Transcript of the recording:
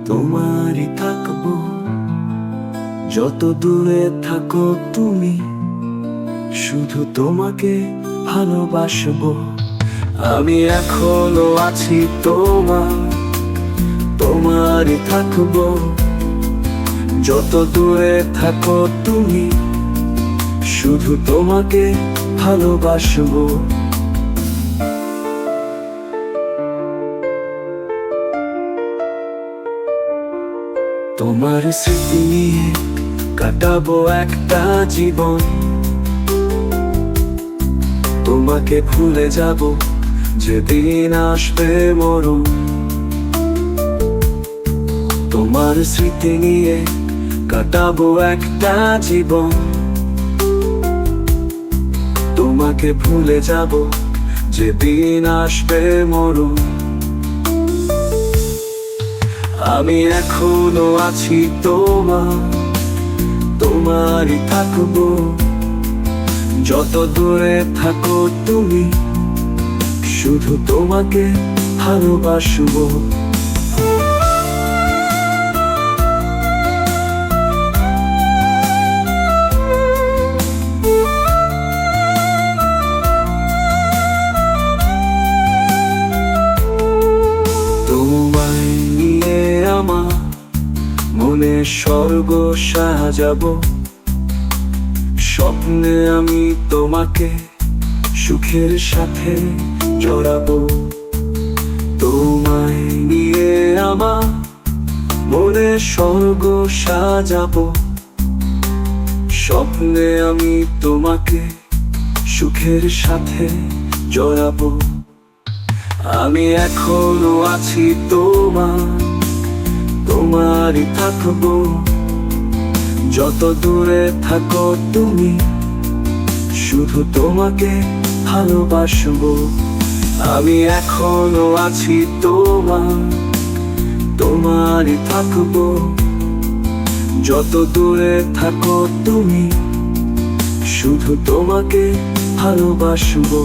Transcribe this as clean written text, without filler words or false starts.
তোমারই থাকবো। যত দূরে থাকো তুমি, শুধু তোমাকে ভালোবাসবো। আমি এখনো আছি তোমারই থাকবো। যত দূরে থাকো তুমি, শুধু তোমাকে ভালোবাসবো। তোমার স্মৃতি নিয়ে কাটাবো একটা জীবন। তোমাকে ভুলে যাব যেদিন আসবে মরণ। তোমার স্মৃতি নিয়ে কাটাবো একটা জীবন। তোমাকে ভুলে যাব যেদিন আসবে মরণ। আমি এখনো আছি তোমারই থাকবো। যত দূরে থাকো তুমি, শুধু তোমাকে ভালোবাসবো। তোমায় নিয়ে আমার মনে স্বর্গ সাজাবো। স্বপ্নে আমি তোমাকে সুখের সাথে জড়াবো। তোমায় নিয়ে আমার মনে স্বর্গ সাজাবো। স্বপ্নে আমি তোমাকে সুখের সাথে জড়াবো। আমি এখনো আছি তোমারই থাকবো। যত দূরে থাকো তুমি, শুধু তোমাকে ভালোবাসবো। আমি এখনো আছি তোমারই থাকবো। যত দূরে থাকো তুমি, শুধু তোমাকে ভালোবাসবো।